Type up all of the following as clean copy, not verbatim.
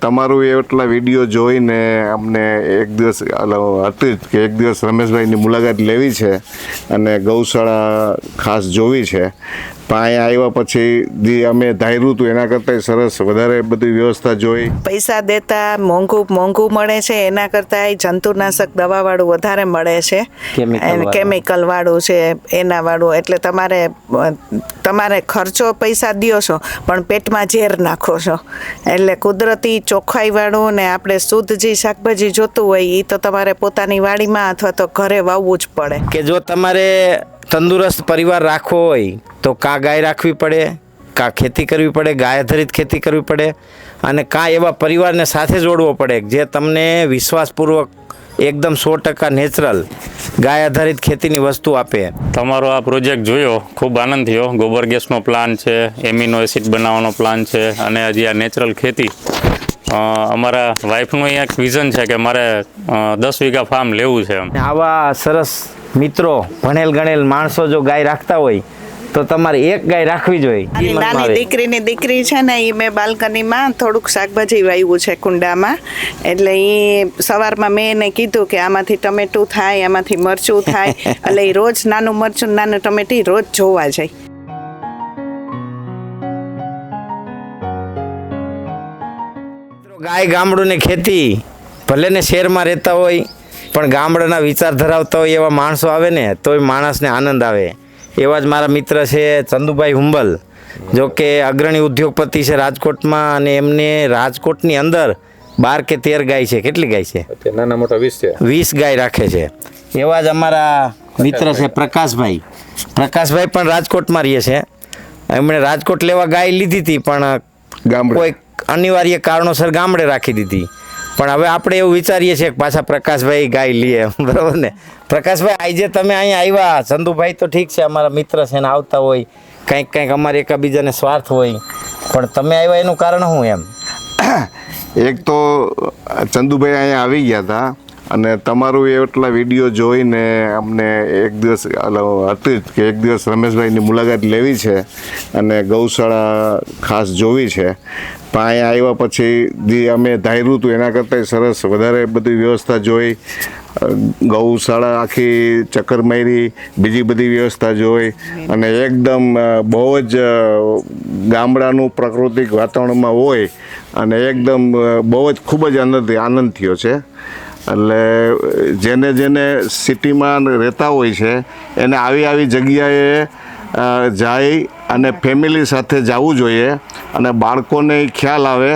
તમારું એટલા વિડીયો જોઈને અમને એક દિવસ હતું જ કે એક દિવસ રમેશભાઈની મુલાકાત લેવી છે અને ગૌશાળા ખાસ જોવી છે. પણ અહીંયા આવ્યા પછી જે અમે ધાર્યું હતું એના કરતાં સરસ વધારે બધી વ્યવસ્થા જોઈ. પૈસા દેતા મોંઘું મળે છે, એના કરતાં જંતુનાશક દવાવાળું વધારે મળે છે, કેમિકલ વાળું છે એના વાળું. એટલે તમારે ખર્ચો પૈસા દ્યો છો પણ પેટમાં ઝેર નાખો છો. એટલે કુદરતી ચોખ્ખાઈ વાળું ને આપણે શુદ્ધ જે શાકભાજી જોતું હોય એ તો તમારે પોતાની વાડીમાં અથવા તો ઘરે વાવવું જ પડે. કે જો તમારે તંદુરસ્ત પરિવાર રાખવો હોય તો કાં ગાય રાખવી પડે, કાં ખેતી કરવી પડે, ગાય આધારિત ખેતી કરવી પડે, અને કાં એવા પરિવારને સાથે જોડવો પડે જે તમને વિશ્વાસપૂર્વક એકદમ 100% નેચરલ ગાય આધારિત ખેતીની વસ્તુ આપે. તમારો આ પ્રોજેક્ટ જોયો ખૂબ આનંદ થયો. ગોબર ગેસનો પ્લાન છે, એમિનો એસિડ બનાવવાનો પ્લાન છે, અને હજી આ નેચરલ ખેતી. અમારા વાઈફનું અહીંયા એક વિઝન છે કે મારે 10 વીઘા ફાર્મ લેવું છે. આવા સરસ મિત્રો ભણેલ ગણેલ માણસો જો ગાય રાખતા હોય તો તમારે એક ગાય રાખવી જોઈએ. નાની દીકરીની દીકરી છે ને એ મેં બાલ્કનીમાં થોડુંક શાકભાજી વાવ્યું છે કુંડામાં. એટલે એ સવારમાં મેં એને કીધું કે આમાંથી ટમેટું થાય, આમાંથી મરચું થાય. એટલે એ રોજ નાનું મરચું નાનું ટમેટી રોજ જોવા જાય. ગાય ગામડુંની ખેતી ભલે ને શહેરમાં રહેતા હોય પણ ગામડાના વિચાર ધરાવતા હોય એવા માણસો આવે ને તોય માણસને આનંદ આવે. એવા જ મારા મિત્ર છે ચંદુભાઈ હુંબલ, જો કે અગ્રણી ઉદ્યોગપતિ છે રાજકોટમાં, અને એમને રાજકોટની અંદર 12 કે 13 ગાય છે. કેટલી ગાય છે? નાના મોટા 20 છે. 20 ગાય રાખે છે. એવા જ અમારા મિત્ર છે પ્રકાશભાઈ પણ રાજકોટમાં રહે છે. એમણે રાજકોટ લેવા ગાય લીધી હતી પણ કોઈ અનિવાર્ય કારણોસર ગામડે રાખી દીધી. પણ હવે આપણે એવું વિચારીએ છીએ કે પાછા પ્રકાશભાઈ ગાય લઈએ, બરાબર ને? પ્રકાશભાઈ, આજે તમે અહીંયા આવ્યા, ચંદુભાઈ તો ઠીક છે અમારા મિત્ર છે ને આવતા હોય, કંઈક અમારે એકબીજાને સ્વાર્થ હોય, પણ તમે આવ્યા એનું કારણ શું એમ? એક તો ચંદુભાઈ અહીંયા આવી ગયા હતા અને તમારું એટલા વિડીયો જોઈને અમને એક દિવસ હતું જ કે એક દિવસ રમેશભાઈની મુલાકાત લેવી છે અને ગૌશાળા ખાસ જોવી છે. પણ અહીંયા આવ્યા પછી જે અમે ધાર્યું હતું એના કરતાં સરસ વધારે બધી વ્યવસ્થા જોઈ. ગૌશાળા આખી ચક્કર મારી, બીજી બધી વ્યવસ્થા જોઈ, અને એકદમ બહુ જ ગામડાનું પ્રાકૃતિક વાતાવરણમાં હોય અને એકદમ બહુ જ ખૂબ જ આનંદ થયો છે. એટલે જેને સિટીમાં રહેતા હોય છે એને આવી જગ્યાએ જાય અને ફેમિલી સાથે જવું જોઈએ, અને બાળકોને ખ્યાલ આવે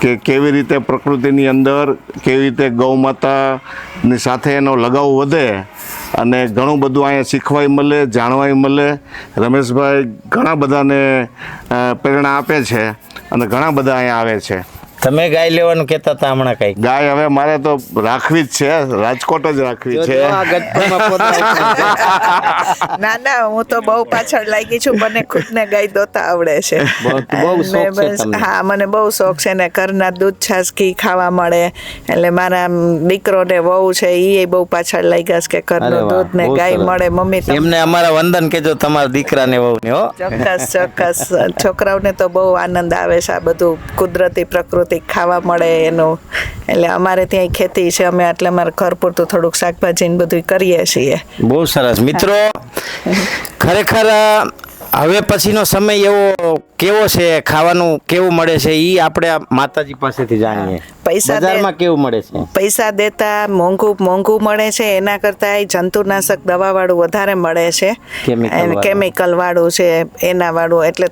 કે કેવી રીતે પ્રકૃતિની અંદર કેવી રીતે ગૌ માતાની સાથે એનો લગાવ વધે, અને ઘણું બધું અહીંયા શીખવાય મળે, જાણવાય મળે. રમેશભાઈ ઘણા બધાને પ્રેરણા આપે છે અને ઘણા બધા અહીંયા આવે છે. તમે ગાય લેવાનું કહેતા હતા હમણાં કંઈક? ગાય હવે મારે તો રાખવી જ છે, રાજકોટ જ રાખવી છે. ના, હું તો બહુ પાછળ લાગી છું. મને ખુદને ગાય દોતા આવડે છે. હા, મને બહુ શોખ છે ને ઘરના દૂધ છાશ ઘી ખાવા મળે. એટલે મારા દીકરો ને વહુ છે એ બહુ પાછળ લાગ્યા છે કે ઘરનું દૂધ ને ગાય મળે. મમ્મી એમને અમારા વંદન કેજો તમારા દીકરા ને વહુ ને. હો, ચોક્કસ. છોકરાઓને તો બહુ આનંદ આવે છે આ બધું કુદરતી પ્રકૃતિ ખાવા મળે એનું. એટલે અમારે ત્યાં ખેતી છે, અમે એટલે અમારે ઘર પૂરતું થોડુંક શાકભાજી ને બધું કરીએ છીએ. બહુ સરસ. મિત્રો, ખરેખર હવે પછીનો સમય એવો કેવો છે, ખાવાનું કેવું મળે છે એ આપણે માતાજી પાસેથી જાણીએ. બજારમાં કેવું મળે છે? પૈસા દેતા મોંઘું મળે છે, એના કરતાં જંતુનાશક દવાવાળું વધારે મળે છે, કેમિકલ વાળું છે એના વાળું. એટલે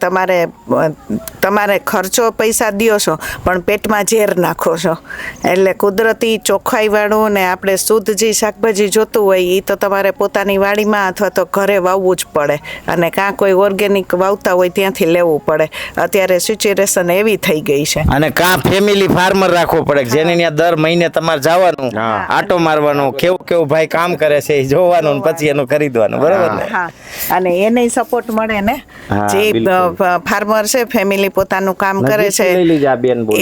તમારે ખર્ચો પૈસા દ્યો છો પણ પેટમાં ઝેર નાખો છો. એટલે કુદરતી ચોખ્ખાઈ વાળું ને આપણે શુદ્ધ જે શાકભાજી જોતું હોય એ તો તમારે પોતાની વાડીમાં અથવા તો ઘરે વાવવું જ પડે, અને કાં કોઈ ઓર્ગેનિક વાવતા હોય ત્યાંથી લેવું પડે. અત્યારે સિચ્યુએશન એવી થઈ ગઈ છે. અને કાં ફેમિલી ફાર્મર રાખવો પડે, જેને ત્યાં દર મહિને તમારે જવાનું, આટો મારવાનો, કેવું ભાઈ કામ કરે છે એ જોવાનું, પછી એનું ખરીદવાનું, બરોબર ને? હા, અને એને સપોર્ટ મળે ને. જે ફાર્મર છે ફેમિલી પોતાનું કામ કરે છે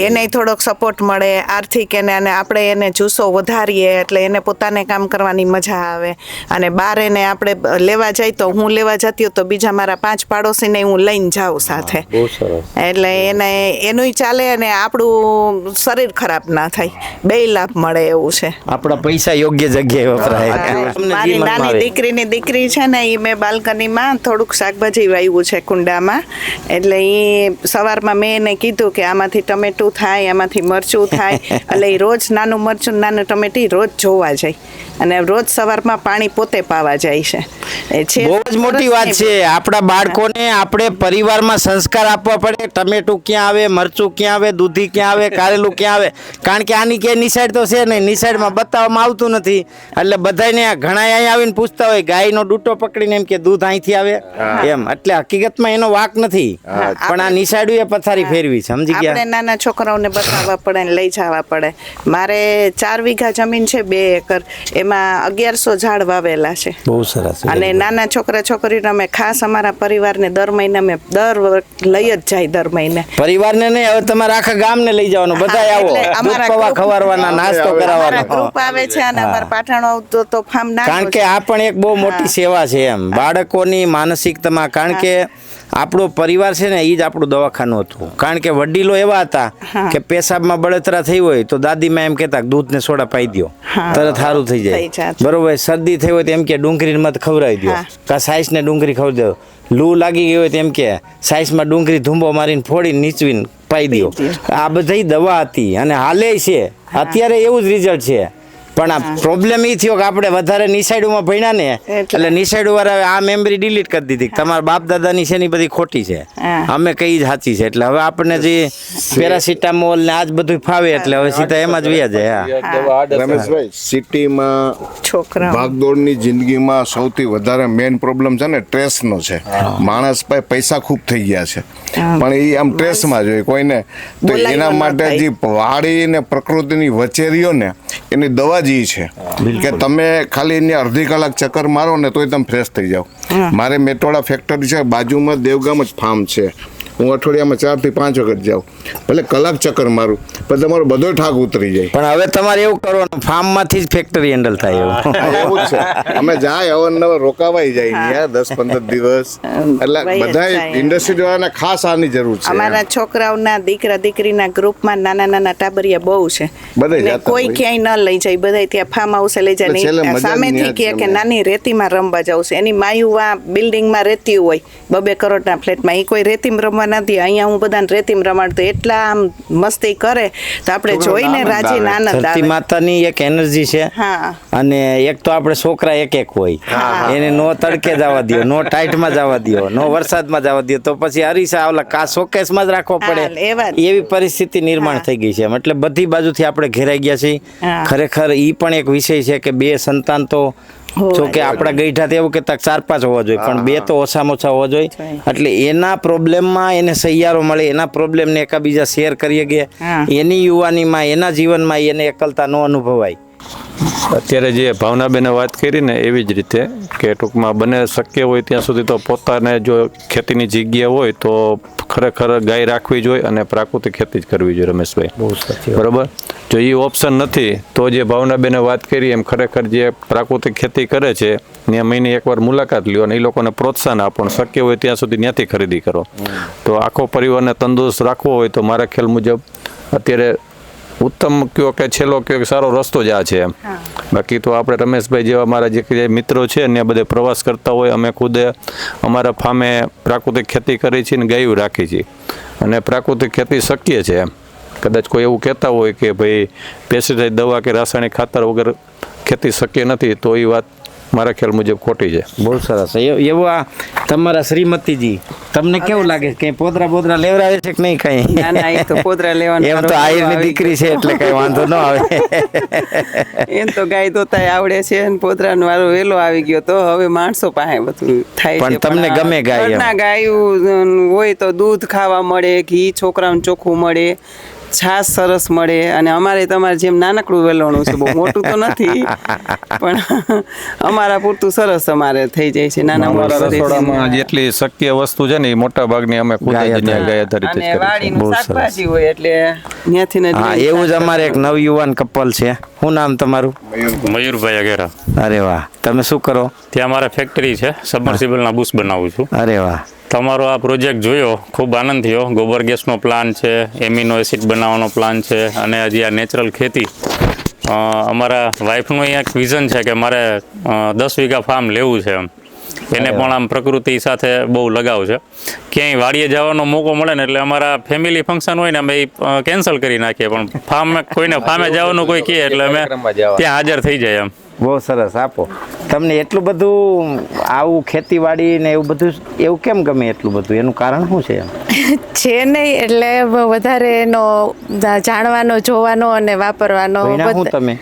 એને થોડોક સપોર્ટ મળે આર્થિક, અને આપણે એને જુસ્સો વધારીએ એટલે એને પોતાને કામ કરવાની મજા આવે. અને બહાર એને આપણે લેવા જાય તો હું લેવા જતી તો બીજા મારા 5 પાડોશીને હું લઈને જાઉં સાથે. બહુ સરસ. એટલે એનુંય ચાલે અને આપણું શરીર ખરાબ ના થાય, બેય લાભ મળે એવું છે. આપણા પૈસા યોગ્ય જગ્યાએ વપરાય. તમને મારી જે મનમાં નાની આવે. દીકરીની દીકરી છે ને, એ મેં બાલ્કનીમાં થોડુંક શાકભાજી વાવ્યું છે કુંડામાં. એટલે એ સવારમાં મેં એને કીધું કે આમાંથી ટમેટું થાય, આમાંથી મરચું થાય. એટલે એ રોજ નાનું મરચું નાનું ટમેટી રોજ જોવા જાય અને રોજ સવારમાં પાણી પોતે પાવા જાય છે. એ છે બહુ જ મોટી વાત છે. આપણા બાળકોને આપણે પરિવારમાં સંસ્કાર આપવા પડે. ટમેટું ક્યાં આવે, મરચું ક્યાં આવે, દૂધી ક્યાં આવે, કારેલું ક્યાં આવે. કારણ કે આની ક્યાંય નિશાળ તો છે નહીં, નિશાળમાં બતાવવામાં આવતું નથી. એટલે બધાને ઘણા અહીં આવીને પૂછતા હોય, ગાયનો ડૂટો પકડીને એમ કે દૂધ અહીંથી આવે એમ. એટલે હકીકતમાં એનો વાક નથી, પણ આ નિશાળું એ પથારી ફેરવી, સમજી ગયા. આપણે નાના છોકરાઓને બતાવવા પડે ને લઈ જવા પડે. મારે 4 વીઘા જમીન છે, 2 એકર, એમાં 1100 ઝાડ વાવેલા છે. બહુ સરસ. અને નાના છોકરા છોકરીઓને અમે ખાસ અમારા પરિવારને દર મહિને અમે લઈ જ જાય દર મહિને. પરિવારને નહીં, હવે તમારા આખા ગામને લઈ જવાનું, બધા આવો, એટલે અમારા દૂધ પૌવા group- ખવારવાના, નાસ્તો અમારા કરાવવાનો. ગ્રુપ આવે છે અને અમારા પાટણો તો ફાર્મ કારણ કે આ પણ એક બહુ મોટી સેવા છે એમ, બાળકોની માનસિકતામાં. કારણ કે આપણો પરિવાર છે ને, એ જ આપણું દવાખાનું હતું. કારણ કે વડીલો એવા હતા કે પેશાબમાં બળતરા થઈ હોય તો દાદીમાં એમ કહેતા દૂધ ને સોડા પાઈ દો, તરત સારું થઈ થઈ જાય. જાત. બરોબર. શરદી થઈ હોય તો એમ કે ડુંગળી મત ખવડાવી દો, કા સાઈસ ને ડુંગળી ખવડાવી દો. લૂ લાગી ગઈ હોય તો એમ કે સાઈસમાં ડુંગળી ધૂંબો મારીને ફોડીને નીચવીને પાઈ દો. આ બધી દવા હતી અને હાલે છે અત્યારે એવું જ રિઝલ્ટ છે. પણ આ પ્રોબ્લેમ એ થયો કે આપણે વધારે નિસાઈડમાં ભણ્યા ને, એટલે નિસાઈડ વાળા આ મેમરી ડિલીટ કરી દીધી. તમારા બાપ દાદાની છે ને બધી ખોટી છે, અમે કઈ જ સાચી છે. એટલે હવે આપણને જે પેરાસિટામોલ ને આ જ બધું ફાવે, એટલે હવે સીધા એમાં જ વ્યા જાય. રમેશભાઈ, સિટીમાં છોકરા ભાગદોડની જિંદગીમાં સૌથી વધારે મેઇન પ્રોબ્લેમ છે ને સ્ટ્રેસનો છે. માણસ પાસે પૈસા ખૂબ થઈ ગયા છે, પણ એ આમ સ્ટ્રેસમાં જોઈએ કોઈને. તો એના માટે જે વાડી ને પ્રકૃતિની વચ્ચે રહ્યો ને, એની દવા જ ઈ છે કે તમે ખાલી એની અડધી કલાક ચક્કર મારો ને તોય તમે ફ્રેશ થઈ જાઓ. મારે મેટોડા ફેક્ટરી છે, બાજુમાં દેવગામ જ ફાર્મ છે. હું અઠવાડિયામાં 4 થી 5 વખત જાઉં, ભલે કલાક ચક્કર મારું, પણ તમારો બધો ઠાક ઉતરી જાય. પણ હવે તમારે એવું કરવાનું, ફાર્મમાંથી જ ફેક્ટરી હેન્ડલ થાય એવું. એવું જ છે. અમે જાય અવારનવાર રોકાવાઈ જાય યાર 10-15 દિવસ. એટલે બધા ઇન્ડસ્ટ્રી વાળાને ખાસ આની જરૂર છે. અમારા છોકરાઓના દીકરા દીકરીના ગ્રુપમાં નાના નાના ટાબરિયા બહુ છે. બધે અને જાતા કોઈ હોય. ક્યાંય ન લઈ જાય, બધા ત્યાં ફાર્મ હાઉસે લઈ જાય. એટલે છેલ્લે ને મજા જ સામેથી ન્યા જ કહે કે ગમે. નાની રેતીમાં રમવા જવું છે. એની માયુ આ બિલ્ડિંગમાં રહેતી હોય 2-2 કરોડના ફ્લેટમાં, એ કોઈ રેતીમાં રમવા નથી. અહીંયા હું બધાને રેતીમાં રમાડતો, એટલા આમ મસ્તી કરે તો આપણે જોઈને રાજીને આનંદ ધરતી આવે. માતાની એક એનર્જી છે. હા. અને એક તો આપણે છોકરા એક હોય, એને નો તડકે જવા દો, નો ટાઈટમાં જવા દો, નો વરસાદમાં જવા દો, તો પછી અરીસા ઓલા કા શોકેસમાં જ રાખવો પડે. એવા જ. એવી પરિસ્થિતિ નિર્માણ થઈ ગઈ છે. એટલે બધી બાજુથી આપણે ઘેરાઈ ગયા છીએ. ખરેખર ઈ પણ એક વિષય છે કે 2 સંતાન તો જો કે આપણા ગઈઠા તો એવું કહેતા 4-5 હોવા જોઈએ, પણ 2 તો ઓછામાં ઓછા હોવા જોઈએ. એટલે એના પ્રોબ્લેમમાં એને સહિયારો મળે, એના પ્રોબ્લેમને એકબીજા શેર કરીએ કે એની યુવાનીમાં, એના જીવનમાં એને એકલતા ન અનુભવાય. અત્યારે જે ભાવનાબેને વાત કરી ને એવી જ રીતે કે ટૂંકમાં બને શક્ય હોય ત્યાં સુધી તો પોતાને જો ખેતીની જગ્યા હોય તો ખરેખર ગાય રાખવી જોઈએ અને પ્રાકૃતિક ખેતી જ કરવી જોઈએ. રમેશભાઈ, બરાબર. જો એ ઓપ્શન નથી તો જે ભાવનાબેને વાત કરી એમ ખરેખર જે પ્રાકૃતિક ખેતી કરે છે ત્યાં મહિને એકવાર મુલાકાત લ્યો અને એ લોકોને પ્રોત્સાહન આપો. શક્ય હોય ત્યાં સુધી ત્યાંથી ખરીદી કરો. તો આખો પરિવારને તંદુરસ્ત રાખવો હોય તો મારા ખ્યાલ મુજબ અત્યારે ઉત્તમ કયો કે છેલ્લો કયો કે સારો રસ્તો જ આ છે એમ. બાકી તો આપણે રમેશભાઈ જેવા મારા જે મિત્રો છે ને બધે પ્રવાસ કરતા હોય, અમે ખુદે અમારા ફાર્મે પ્રાકૃતિક ખેતી કરી છે ને ગાયું રાખી છે અને પ્રાકૃતિક ખેતી શક્ય છે એમ. કદાચ કોઈ એવું કહેતા હોય કે ભાઈ પેસ્ટિસાઇડ દવા કે રાસાયણિક ખાતર વગર ખેતી શક્ય નથી, તો એ વાત મારા ખ્યાલ મુજબ ખોટી છે. બહુ સરસ. એવું આ તમારા શ્રીમતીજી, તમને કેવું લાગે કઈ પોદરા લેવરાવે છે કે નહીં કઈ? ના ના, એ તો પોદરા લેવાનો એમ તો આહિરની દીકરી છે એટલે કઈ વાંધો ન આવે. એમ તો ગાય દોતાય આવડે છે અને પોદરાનો વારો વેલો આવી ગયો તો હવે માણસો પાસે બધું થાય છે. પણ તમને ગમે ગાય એમ? ઘરના ગાયું હોય તો દૂધ ખાવા મળે, ઘી છોકરાઓને ચોખ્ખું મળે, છાશ સરસ મળે. અને અમારે તમારે જેમ નાનકડું વેલણું છે, બહુ મોટું તો નથી પણ અમારા પૂરતું સરસ અમારે થઈ જાય છે. નાના અમારા મોટા રસોડામાં જેટલી શક્ય વસ્તુ છે ને એ મોટા ભાગની અમે ખુદ જ ત્યાં ગાય આધારિત જ અને કરી છે. વાડીનું શાકભાજી હોય એટલે ત્યાંથી ને હા, એવું જ અમારે એક નવયુવાન કપલ છે. શું નામ તમારું? મયુરભાઈ અઘેરા. અરે વાહ. તમે શું કરો? ત્યાં મારે ફેક્ટરી છે, સબમર્સિબલના બુશ બનાવું છું. અરે વાહ. તમારો આ પ્રોજેક્ટ જોયો ખૂબ આનંદ થયો. ગોબર ગેસનો પ્લાન છે, એમિનો એસિડ બનાવવાનો પ્લાન છે, અને હજી આ નેચરલ ખેતી અમારા વાઈફનું અહીંયા એક વિઝન છે કે મારે 10 વીઘા ફાર્મ લેવું છે એમ. એને પણ આમ પ્રકૃતિ સાથે બહુ લગાવ છે. ક્યાંય વાડીએ જવાનો મોકો મળે ને એટલે અમારા ફેમિલી ફંક્શન હોય ને અમે કેન્સલ કરી નાખીએ, પણ કોઈને ફાર્મે જવાનું કોઈ કહે એટલે અમે ત્યાં હાજર થઈ જાય એમ. બહુ સરસ. આપો તમને એટલું બધું આવું ખેતીવાડી ને એવું બધું એવું કેમ ગમે એટલું બધું, એનું કારણ શું છે? છે નહીં એટલે વધારે એનો જાણવાનો, જોવાનો અને વાપરવાનો. હું તમે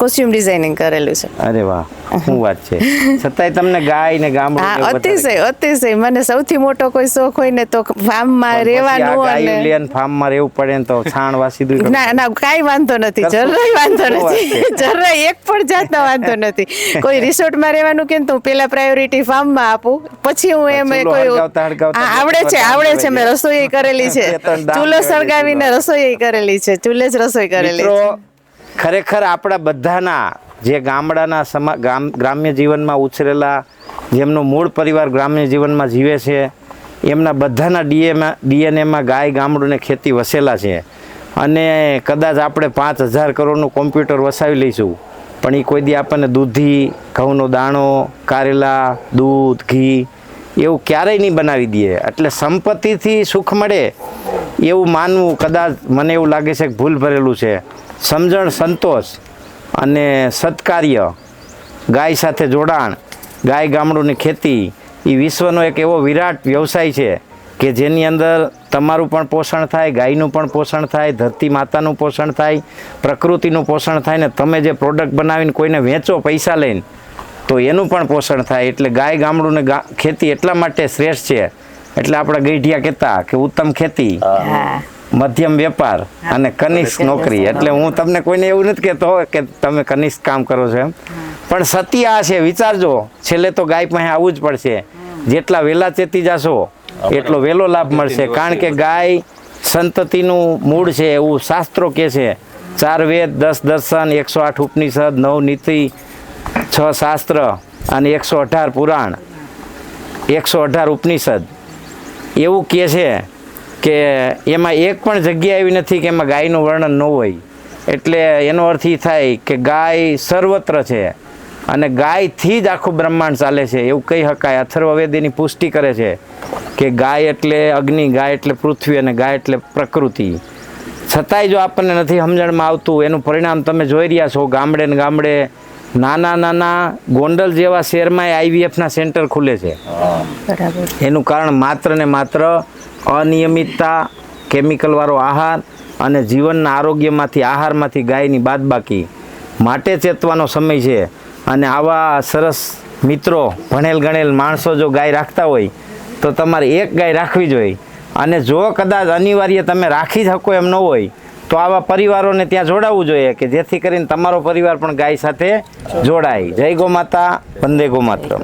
કોસ્ચ્યુમ ડિઝાઇનિંગ કરેલું છે. અરે વાહ, શું વાત છે. છતાંય તમને ગાય ને ગામડું હા, અતિશય મને સૌથી મોટો કોઈ શોખ હોય ને તો ફાર્મમાં રહેવાનું. અને ફાર્મમાં રહેવું પડે ને તો છાણ વાસી દઉં. ના કાંઈ વાંધો નથી, જરાય વાંધો નથી, જરાય એક પણ જાતનો વાંધો નથી. કોઈ રિસોર્ટમાં રહેવાનું કે તો હું પેલા પ્રાયોરિટી ફાર્મમાં આપું, પછી હું એમ કોઈ આવડે છે મેં રસોઈ કરેલી છે, ચૂલો સળગાવીને રસોઈ કરેલી છે, ચૂલે જ રસોઈ કરેલી છે. ખરેખર આપણા બધાના જે ગામડાના ગ્રામ્ય જીવનમાં ઉછરેલા, જેમનો મૂળ પરિવાર ગ્રામ્ય જીવનમાં જીવે છે, એમના બધાના ડીએનએમાં ગાય, ગામડું ને ખેતી વસેલા છે. અને કદાચ આપણે 5,000 કરોડનું કોમ્પ્યુટર વસાવી લઈશું, પણ એ કોઈ દી આપણને દૂધી, ઘઉંનો દાણો, કારેલા, દૂધ, ઘી એવું ક્યારેય નહીં બનાવી દે. એટલે સંપત્તિથી સુખ મળે એવું માનવું કદાચ મને એવું લાગે છે કે ભૂલ ભરેલું છે. સમજણ, સંતોષ અને સત્કાર્ય, ગાય સાથે જોડાણ, ગાય ગામડુંની ખેતી એ વિશ્વનો એક એવો વિરાટ વ્યવસાય છે કે જેની અંદર તમારું પણ પોષણ થાય, ગાયનું પણ પોષણ થાય, ધરતી માતાનું પોષણ થાય, પ્રકૃતિનું પોષણ થાય, ને તમે જે પ્રોડક્ટ બનાવીને કોઈને વેચો પૈસા લઈને તો એનું પણ પોષણ થાય. એટલે ગાય ગામડું ને ખેતી એટલા માટે શ્રેષ્ઠ છે. એટલે આપણા ગઈઢિયા કહેતા કે ઉત્તમ ખેતી, મધ્યમ વેપાર અને કનિષ્ઠ નોકરી. એટલે હું તમને કોઈને એવું નથી કહેતો કે તમે કનિષ્ઠ કામ કરો છો એમ, પણ સત્ય આ છે. વિચારજો, છેલ્લે તો ગાય પાસે આવવું જ પડશે. જેટલા વહેલા ચેતી જશો એટલો વહેલો લાભ મળશે. કારણ કે ગાય સંતતિનું મૂળ છે એવું શાસ્ત્રો કહે છે. 4 વેદ, 10 દર્શન, 108 ઉપનિષદ, 9 નીતિ, 6 શાસ્ત્ર અને 118 પુરાણ, 118 ઉપનિષદ એવું કહે છે કે એમાં એક પણ જગ્યા એવી નથી કે એમાં ગાયનું વર્ણન ન હોય. એટલે એનો અર્થ એ થાય કે ગાય સર્વત્ર છે અને ગાયથી જ આખું બ્રહ્માંડ ચાલે છે એવું કહી શકાય. અથર્વવેદ એની પુષ્ટિ કરે છે કે ગાય એટલે અગ્નિ, ગાય એટલે પૃથ્વી અને ગાય એટલે પ્રકૃતિ. છતાંય જો આપણને નથી સમજણમાં આવતું, એનું પરિણામ તમે જોઈ રહ્યા છો. ગામડે ને ગામડે નાના ગોંડલ જેવા શહેરમાં IVFના સેન્ટર ખુલે છે. એનું કારણ માત્ર ને માત્ર અનિયમિતતા, કેમિકલવાળો આહાર અને જીવનના આરોગ્યમાંથી, આહારમાંથી ગાયની બાદબાકી. માટે ચેતવાનો સમય છે. અને આવા સરસ મિત્રો, ભણેલ ગણેલ માણસો જો ગાય રાખતા હોય તો તમારે એક ગાય રાખવી જોઈએ. અને જો કદાચ અનિવાર્ય તમે રાખી શકો એમ ન હોય તો આવા પરિવારોને ત્યાં જોડાવવું જોઈએ કે જેથી કરીને તમારો પરિવાર પણ ગાય સાથે જોડાય. જય ગો માતા, વંદે ગો માતરમ.